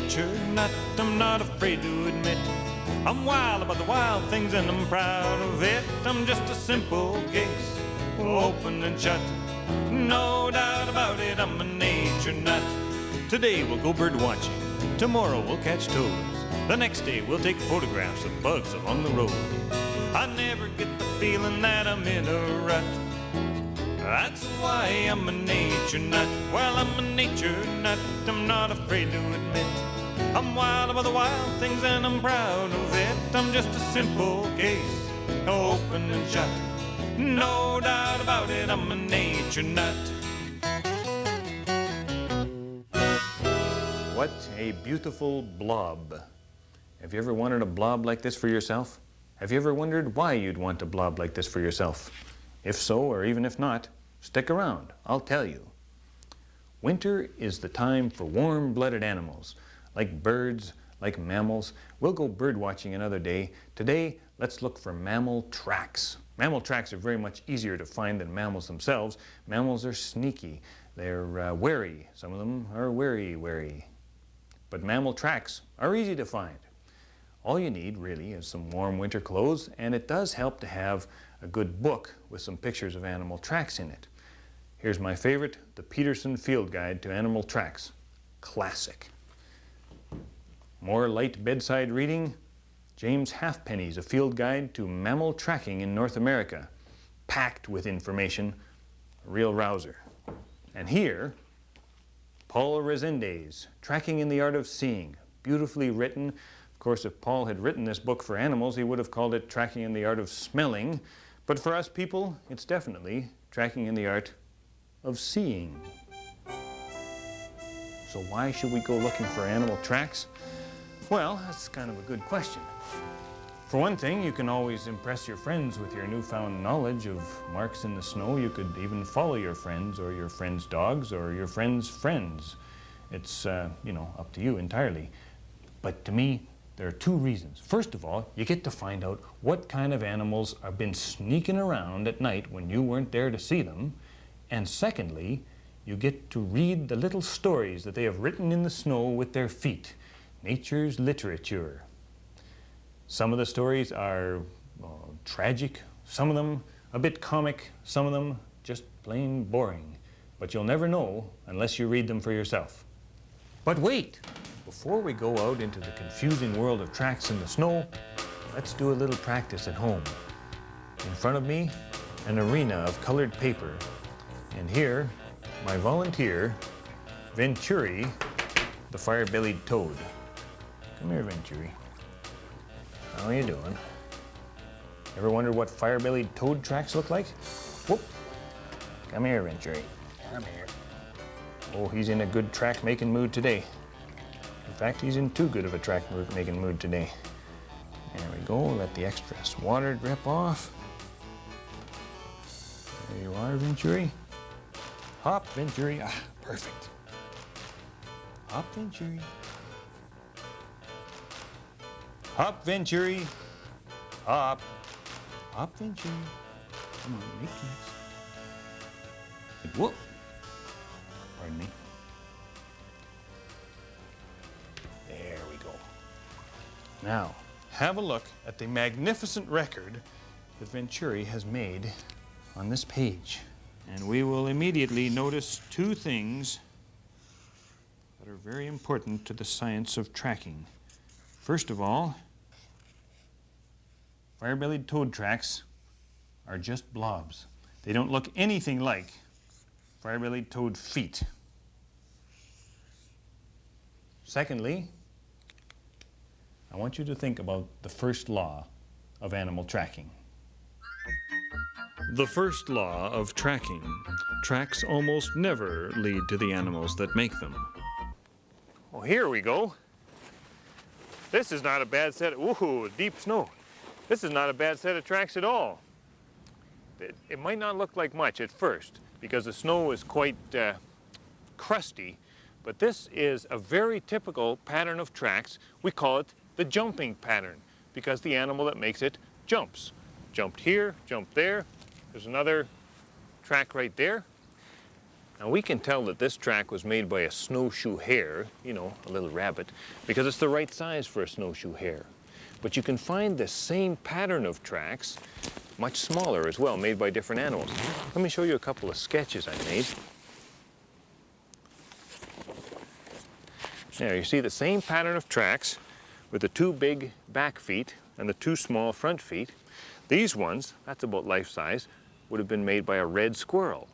nature nut, I'm not afraid to admit. I'm wild about the wild things and I'm proud of it. I'm just a simple case, open and shut. No doubt about it, I'm a nature nut. Today we'll go bird watching, tomorrow we'll catch toads. The next day we'll take photographs of bugs along the road. I never get the feeling that I'm in a rut. That's why I'm a nature nut. Well, I'm a nature nut, I'm not afraid to admit. I'm wild about the wild things and I'm proud of it. I'm just a simple case, open and shut. No doubt about it, I'm a nature nut. What a beautiful blob. Have you ever wanted a blob like this for yourself? Have you ever wondered why you'd want a blob like this for yourself? If so, or even if not, stick around, I'll tell you. Winter is the time for warm-blooded animals, like birds, like mammals. We'll go bird watching another day. Today, let's look for mammal tracks. Mammal tracks are very much easier to find than mammals themselves. Mammals are sneaky. They're wary. Some of them are wary. But mammal tracks are easy to find. All you need, really, is some warm winter clothes, and it does help to have a good book with some pictures of animal tracks in it. Here's my favorite, the Peterson Field Guide to Animal Tracks. Classic. More light bedside reading, James Halfpenny's A Field Guide to Mammal Tracking in North America. Packed with information, a real rouser. And here, Paul Resendes, Tracking in the Art of Seeing. Beautifully written. Of course, if Paul had written this book for animals, he would have called it Tracking in the Art of Smelling. But for us people, it's definitely Tracking in the Art of Seeing. So why should we go looking for animal tracks? Well, that's kind of a good question. For one thing, you can always impress your friends with your newfound knowledge of marks in the snow. You could even follow your friends or your friends' dogs or your friends' friends. It's, up to you entirely. But to me, there are two reasons. First of all, you get to find out what kind of animals have been sneaking around at night when you weren't there to see them. And secondly, you get to read the little stories that they have written in the snow with their feet. Nature's literature. Some of the stories are tragic, some of them a bit comic, some of them just plain boring. But you'll never know unless you read them for yourself. But wait! Before we go out into the confusing world of tracks in the snow, let's do a little practice at home. In front of me, an arena of colored paper. And here, my volunteer, Venturi, the fire-bellied toad. Come here, Venturi. How you doing? Ever wondered what fire-bellied toad tracks look like? Whoop! Come here, Venturi. Come here. Oh, he's in a good track-making mood today. In fact, he's in too good of a track-making mood today. There we go. Let the excess water drip off. There you are, Venturi. Hop, Venturi. Ah, perfect. Hop, Venturi. Hop, Venturi. Hop. Hop, Venturi. Come on, make tracks. Whoop. Pardon me. There we go. Now, have a look at the magnificent record that Venturi has made on this page. And we will immediately notice two things that are very important to the science of tracking. First of all, fire-bellied toad tracks are just blobs. They don't look anything like fire-bellied toad feet. Secondly, I want you to think about the first law of animal tracking. The first law of tracking. Tracks almost never lead to the animals that make them. Well, here we go. This is not a bad set of, ooh, deep snow. This is not a bad set of tracks at all. It might not look like much at first because the snow is quite crusty, but this is a very typical pattern of tracks. We call it the jumping pattern because the animal that makes it jumps. Jumped here, jumped there. There's another track right there. Now we can tell that this track was made by a snowshoe hare, you know, a little rabbit, because it's the right size for a snowshoe hare. But you can find the same pattern of tracks, much smaller as well, made by different animals. Let me show you a couple of sketches I made. There, you see the same pattern of tracks with the two big back feet and the two small front feet. These ones, that's about life size, would have been made by a red squirrel.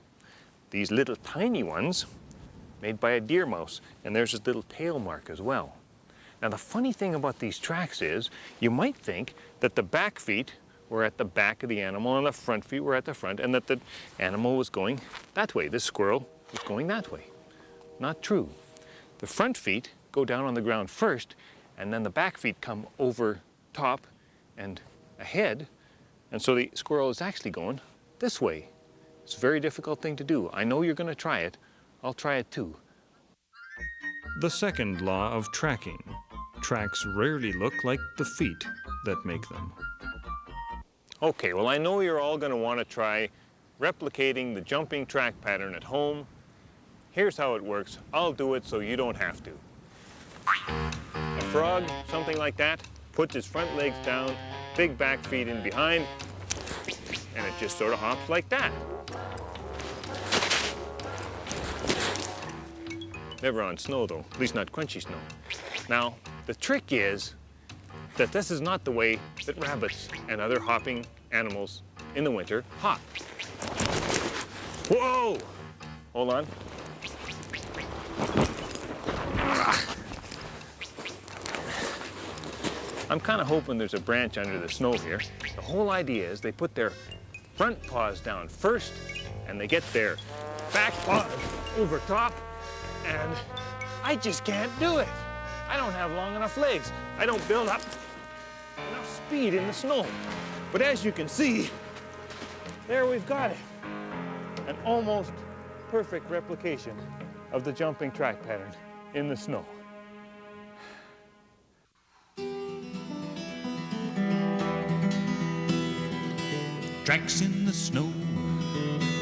These little tiny ones, made by a deer mouse, and there's his little tail mark as well. Now the funny thing about these tracks is, you might think that the back feet were at the back of the animal and the front feet were at the front, and that the animal was going that way. This squirrel was going that way. Not true. The front feet go down on the ground first, and then the back feet come over top and ahead, and so the squirrel is actually going this way. It's a very difficult thing to do. I know you're going to try it. I'll try it too. The second law of tracking. Tracks rarely look like the feet that make them. Okay, well I know you're all going to want to try replicating the jumping track pattern at home. Here's how it works. I'll do it so you don't have to. A frog, something like that, puts his front legs down, big back feet in behind, and it just sort of hops like that. Never on snow though, at least not crunchy snow. Now, the trick is that this is not the way that rabbits and other hopping animals in the winter hop. Whoa! Hold on. I'm kind of hoping there's a branch under the snow here. The whole idea is they put their front paws down first, and they get their back paws over top, and I just can't do it. I don't have long enough legs. I don't build up enough speed in the snow. But as you can see, there we've got it. An almost perfect replication of the jumping track pattern in the snow. Tracks in the snow,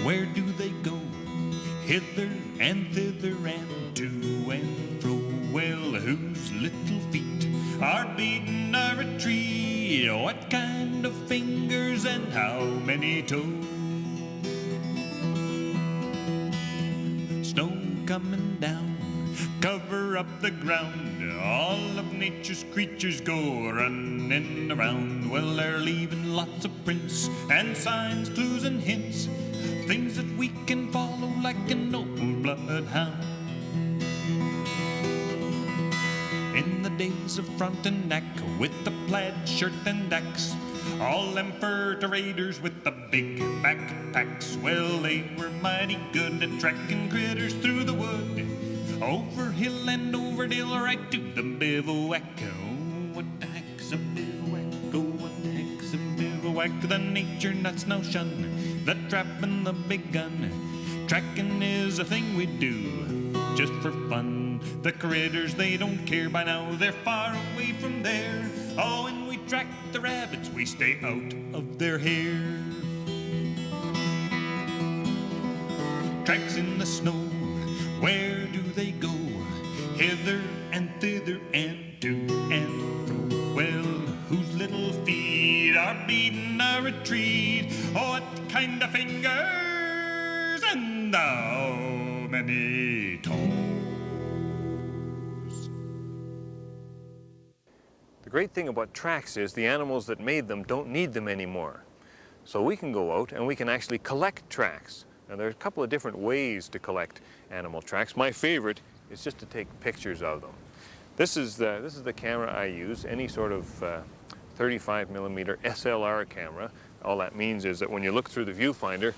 where do they go? Hither and thither and to and fro. Well, whose little feet are beating a retreat? What kind of fingers and how many toes? Snow coming down, cover up the ground. All of nature's creatures go running around. Well, they're leaving lots of prints and signs, clues and hints, things that we can follow like an old bloodhound. In the days of Frontenac, with the plaid shirt and axe, all them fur raiders with the big backpacks, well, they were mighty good at tracking critters through the wood, over hill and over dale, right to the bivouac. Oh, what the heck's a bivouac? Oh, what the heck's a bivouac? The nature nuts now shun the trap and the big gun. Tracking is a thing we do just for fun. The critters, they don't care by now, they're far away from there. Oh, when we track the rabbits, we stay out of their hair. Tracks in the snow, where do they go? Hither and thither and to and fro. Well, whose little feet are beating a retreat? Oh, what kind of fingers and how many toes? The great thing about tracks is the animals that made them don't need them anymore. So we can go out and we can actually collect tracks. Now there's a couple of different ways to collect animal tracks. My favorite is just to take pictures of them. This is the camera I use, any sort of 35mm SLR camera. All that means is that when you look through the viewfinder,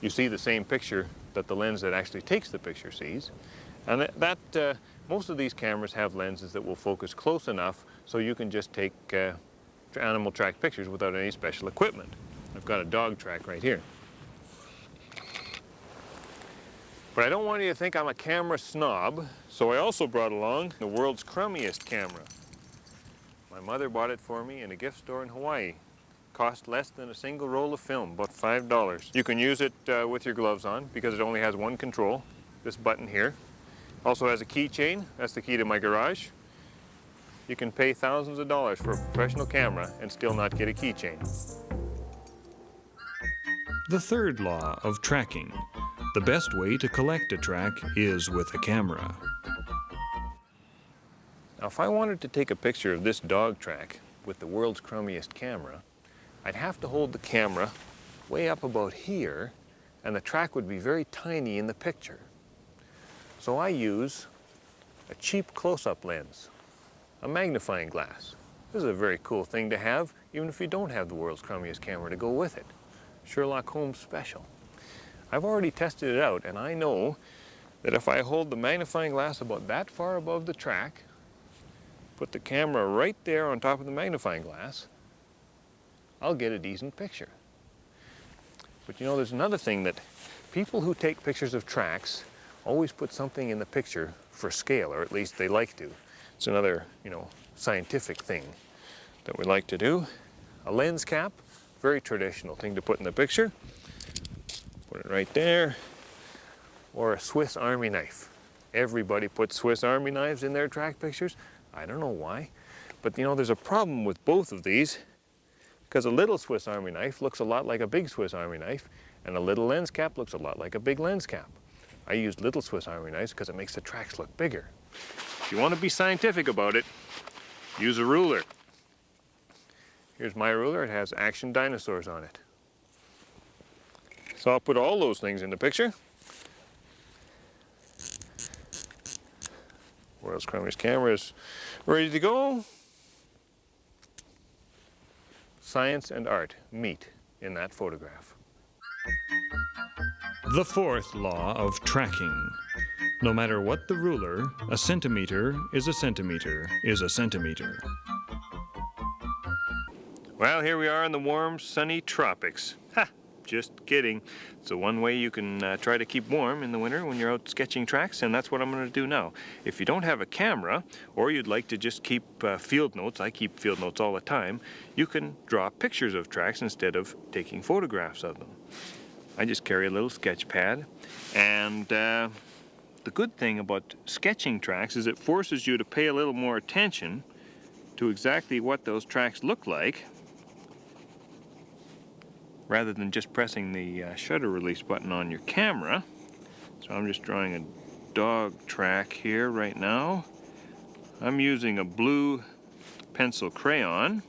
you see the same picture that the lens that actually takes the picture sees. And most of these cameras have lenses that will focus close enough so you can just take animal track pictures without any special equipment. I've got a dog track right here. But I don't want you to think I'm a camera snob, so I also brought along the world's crummiest camera. My mother bought it for me in a gift store in Hawaii. Cost less than a single roll of film, about $5. You can use it with your gloves on because it only has one control. this button here. Also has a keychain. That's the key to my garage. You can pay thousands of dollars for a professional camera and still not get a keychain. The third law of tracking. The best way to collect a track is with a camera. Now, if I wanted to take a picture of this dog track with the world's crummiest camera, I'd have to hold the camera way up about here, and the track would be very tiny in the picture. So I use a cheap close-up lens, a magnifying glass. This is a very cool thing to have, even if you don't have the world's crummiest camera to go with it. Sherlock Holmes special. I've already tested it out, and I know that if I hold the magnifying glass about that far above the track, put the camera right there on top of the magnifying glass, I'll get a decent picture. But you know, there's another thing that people who take pictures of tracks always put something in the picture for scale, or at least they like to. It's another, scientific thing that we like to do. A lens cap, very traditional thing to put in the picture. Put it right there. Or a Swiss Army knife. Everybody puts Swiss Army knives in their track pictures. I don't know why. But there's a problem with both of these, because a little Swiss Army knife looks a lot like a big Swiss Army knife, and a little lens cap looks a lot like a big lens cap. I use little Swiss Army knives because it makes the tracks look bigger. If you want to be scientific about it, use a ruler. Here's my ruler. It has action dinosaurs on it. So I'll put all those things in the picture. World's crummiest camera is ready to go. Science and art meet in that photograph. The fourth law of tracking. No matter what the ruler, a centimeter is a centimeter is a centimeter. Well, here we are in the warm, sunny tropics. Ha! Just kidding. So one way you can try to keep warm in the winter when you're out sketching tracks, and that's what I'm going to do now. If you don't have a camera, or you'd like to just keep field notes, I keep field notes all the time, you can draw pictures of tracks instead of taking photographs of them. I just carry a little sketch pad, and the good thing about sketching tracks is it forces you to pay a little more attention to exactly what those tracks look like, rather than just pressing the shutter release button on your camera. So I'm just drawing a dog track here right now. I'm using a blue pencil crayon,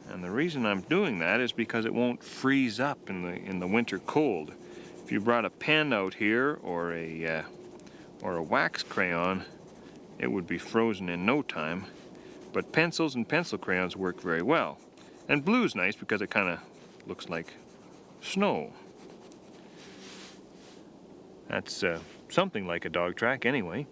and the reason I'm doing that is because it won't freeze up in the winter cold. If you brought a pen out here or a wax crayon, it would be frozen in no time. But pencils and pencil crayons work very well. And blue's nice because it kind of looks like snow. That's something like a dog track anyway.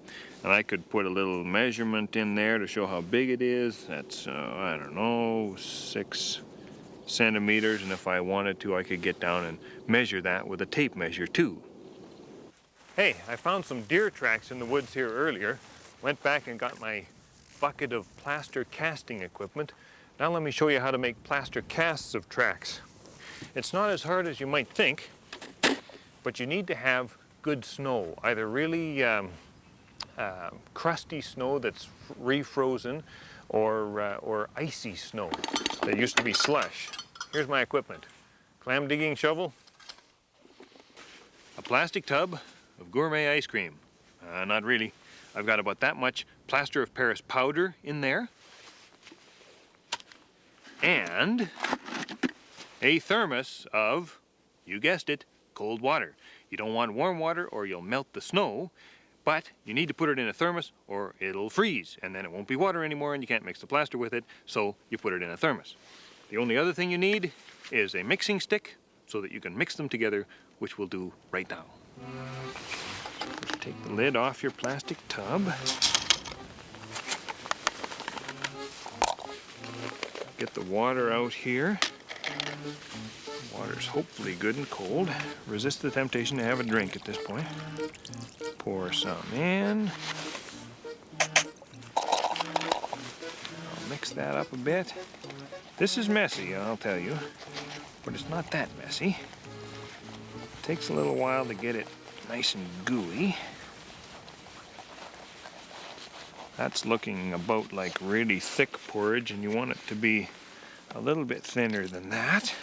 And I could put a little measurement in there to show how big it is. That's, I don't know, 6 centimeters. And if I wanted to, I could get down and measure that with a tape measure too. Hey, I found some deer tracks in the woods here earlier. Went back and got my bucket of plaster casting equipment. Now let me show you how to make plaster casts of tracks. It's not as hard as you might think, but you need to have good snow, either really crusty snow that's refrozen or icy snow that used to be slush. Here's my equipment. Clam digging shovel, a plastic tub of gourmet ice cream. Not really. I've got about that much plaster of Paris powder in there, and a thermos of, you guessed it, cold water. You don't want warm water or you'll melt the snow, but you need to put it in a thermos or it'll freeze, and then it won't be water anymore and you can't mix the plaster with it, so you put it in a thermos. The only other thing you need is a mixing stick so that you can mix them together, which we'll do right now. First, take the lid off your plastic tub. Get the water out here. Water's hopefully good and cold. Resist the temptation to have a drink at this point. Pour some in. I'll mix that up a bit. This is messy, I'll tell you, but it's not that messy. It takes a little while to get it nice and gooey. That's looking about like really thick porridge, and you want it to be a little bit thinner than that.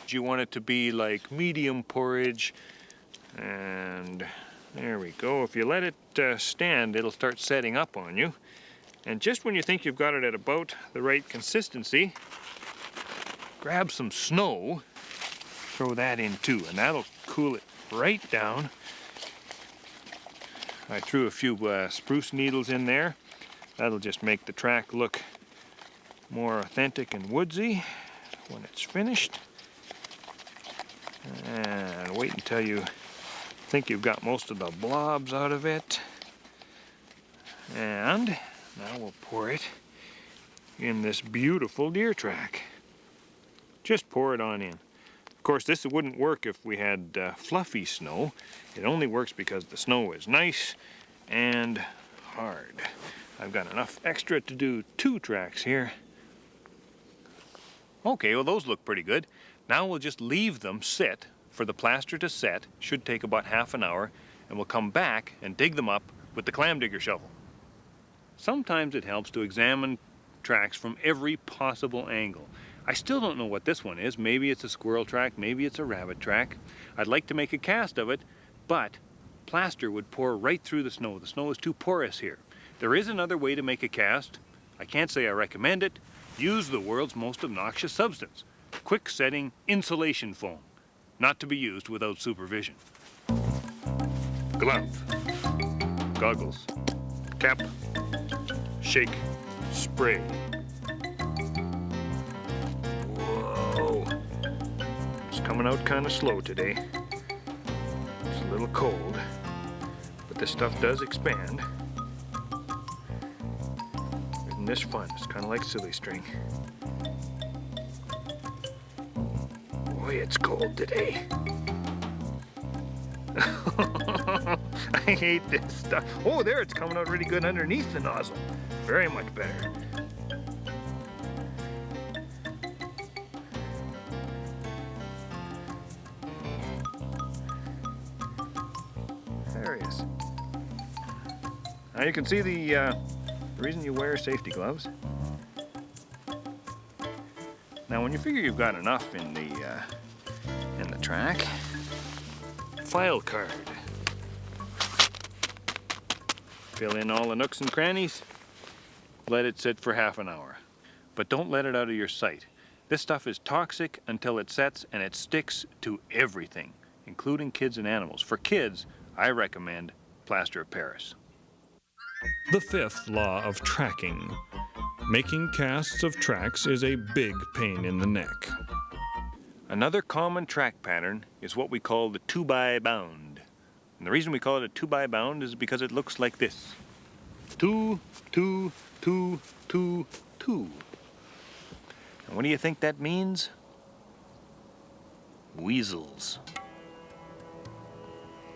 You want it to be like medium porridge, and there we go. If you let it stand, it'll start setting up on you. And just when you think you've got it at about the right consistency, grab some snow, throw that in too, and that'll cool it right down. I threw a few spruce needles in there. That'll just make the track look more authentic and woodsy when it's finished. And wait until you think you've got most of the blobs out of it. And now we'll pour it in this beautiful deer track. Just pour it on in. Of course, this wouldn't work if we had fluffy snow. It only works because the snow is nice and hard. I've got enough extra to do 2 tracks here. Okay, well those look pretty good. Now we'll just leave them sit for the plaster to set. Should take about half an hour, and we'll come back and dig them up with the clam digger shovel. Sometimes it helps to examine tracks from every possible angle. I still don't know what this one is. Maybe it's a squirrel track, maybe it's a rabbit track. I'd like to make a cast of it, but plaster would pour right through the snow. The snow is too porous here. There is another way to make a cast. I can't say I recommend it. Use the world's most obnoxious substance, quick setting insulation foam, not to be used without supervision. Glove, goggles, cap, shake, spray. Whoa, it's coming out kind of slow today. It's a little cold, but this stuff does expand. Isn't this fun? It's kind of like silly string. Boy, it's cold today. I hate this stuff. Oh, there, it's coming out really good underneath the nozzle. Very much better. There he is. Now you can see the reason you wear safety gloves. Now, when you figure you've got enough in the track, file card. Fill in all the nooks and crannies. Let it sit for half an hour, but don't let it out of your sight. This stuff is toxic until it sets, and it sticks to everything, including kids and animals. For kids, I recommend plaster of Paris. The 5th law of tracking. Making casts of tracks is a big pain in the neck. Another common track pattern is what we call the 2-by-bound. And the reason we call it a 2-by-bound is because it looks like this. 2, 2, 2, 2, 2. And what do you think that means? Weasels.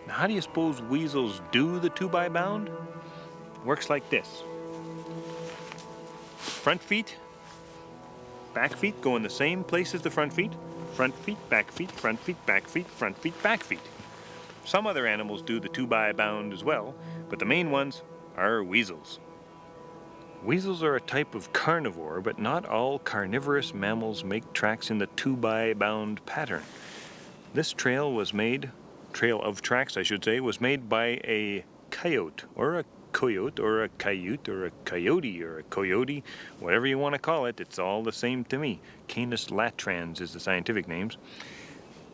Now, how do you suppose weasels do the 2-by-bound? Works like this. Front feet, back feet go in the same place as the front feet. Front feet, back feet, front feet, back feet, front feet, back feet. Some other animals do the 2-by-bound as well, but the main ones are weasels. Weasels are a type of carnivore, but not all carnivorous mammals make tracks in the 2-by-bound pattern. This trail of tracks, I should say, was made by a coyote, or a coyote, or a coyote, or a coyote, or a coyote, whatever you want to call it. It's all the same to me. Canis latrans is the scientific names.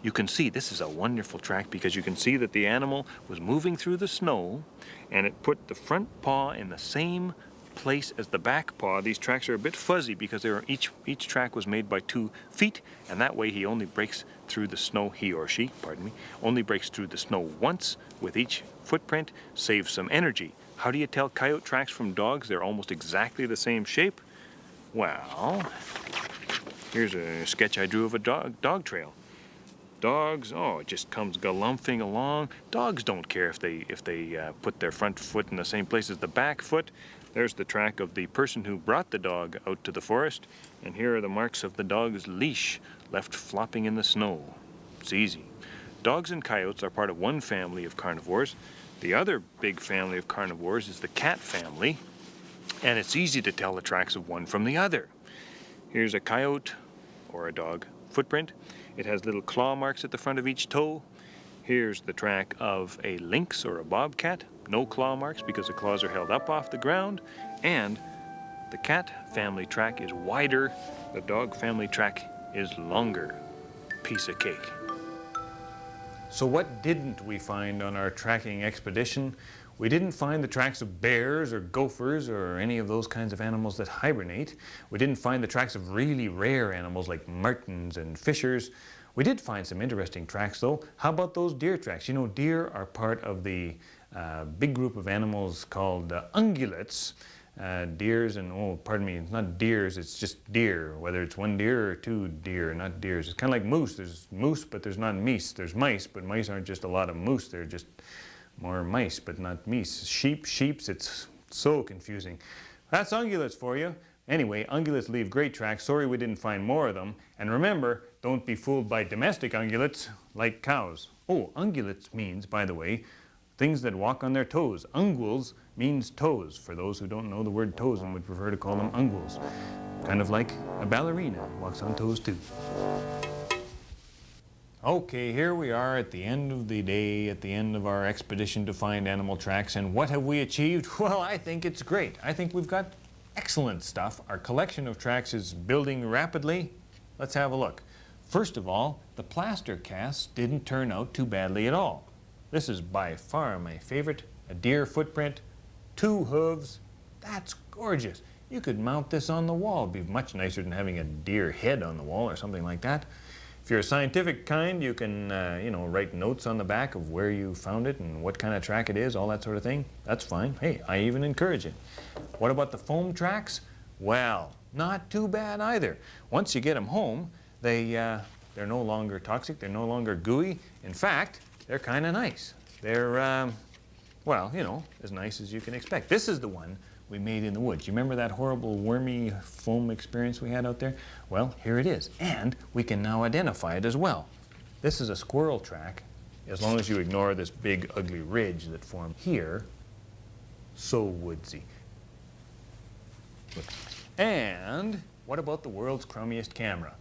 You can see this is a wonderful track because you can see that the animal was moving through the snow, and it put the front paw in the same place as the back paw. These tracks are a bit fuzzy because each track was made by 2 feet, and that way he only breaks through the snow, he or she, pardon me, only breaks through the snow once with each footprint, saves some energy. How do you tell coyote tracks from dogs? They're almost exactly the same shape. Well, here's a sketch I drew of a dog trail. Dogs, oh, it just comes galumphing along. Dogs don't care if they put their front foot in the same place as the back foot. There's the track of the person who brought the dog out to the forest, and here are the marks of the dog's leash left flopping in the snow. It's easy. Dogs and coyotes are part of one family of carnivores. The other big family of carnivores is the cat family, and it's easy to tell the tracks of one from the other. Here's a coyote or a dog footprint. It has little claw marks at the front of each toe. Here's the track of a lynx or a bobcat. No claw marks because the claws are held up off the ground. And the cat family track is wider. The dog family track is longer. Piece of cake. So what didn't we find on our tracking expedition? We didn't find the tracks of bears or gophers or any of those kinds of animals that hibernate. We didn't find the tracks of really rare animals like martens and fishers. We did find some interesting tracks though. How about those deer tracks? You know, deer are part of the big group of animals called ungulates. Deers and, oh, pardon me, it's not deers, it's just deer, whether it's one deer or two deer, not deers. It's kind of like moose. There's moose, but there's not meese. There's mice, but mice aren't just a lot of moose. They're just more mice, but not meese. Sheeps, it's so confusing. That's ungulates for you. Anyway, ungulates leave great tracks. Sorry we didn't find more of them. And remember, don't be fooled by domestic ungulates like cows. Oh, ungulates means, by the way, things that walk on their toes. Unguals means toes, for those who don't know the word toes and would prefer to call them unguals. Kind of like a ballerina walks on toes too. Okay, here we are at the end of the day, at the end of our expedition to find animal tracks, and what have we achieved? Well, I think it's great. I think we've got excellent stuff. Our collection of tracks is building rapidly. Let's have a look. First of all, the plaster casts didn't turn out too badly at all. This is by far my favorite. A deer footprint, 2 hooves. That's gorgeous. You could mount this on the wall. It'd be much nicer than having a deer head on the wall or something like that. If you're a scientific kind, you can, write notes on the back of where you found it and what kind of track it is, all that sort of thing. That's fine. Hey, I even encourage it. What about the foam tracks? Well, not too bad either. Once you get them home, they're no longer toxic. They're no longer gooey. In fact, they're kind of nice. They're, as nice as you can expect. This is the one we made in the woods. You remember that horrible wormy foam experience we had out there? Well, here it is. And we can now identify it as well. This is a squirrel track, as long as you ignore this big ugly ridge that formed here. So woodsy. Look. And what about the world's crummiest camera?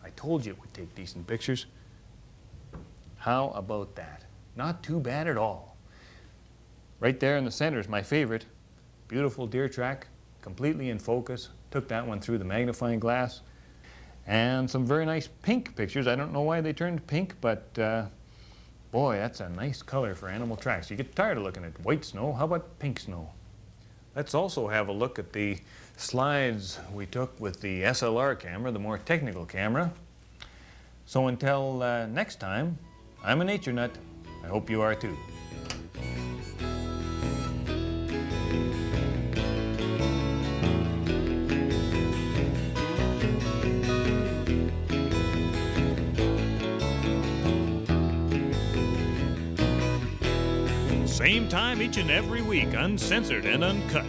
I told you it would take decent pictures. How about that? Not too bad at all. Right there in the center is my favorite. Beautiful deer track, completely in focus. Took that one through the magnifying glass. And some very nice pink pictures. I don't know why they turned pink, but boy, that's a nice color for animal tracks. You get tired of looking at white snow. How about pink snow? Let's also have a look at the slides we took with the SLR camera, the more technical camera. So until next time, I'm a nature nut. I hope you are too. Same time each and every week, uncensored and uncut.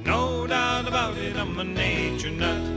No doubt about it, I'm a nature nut.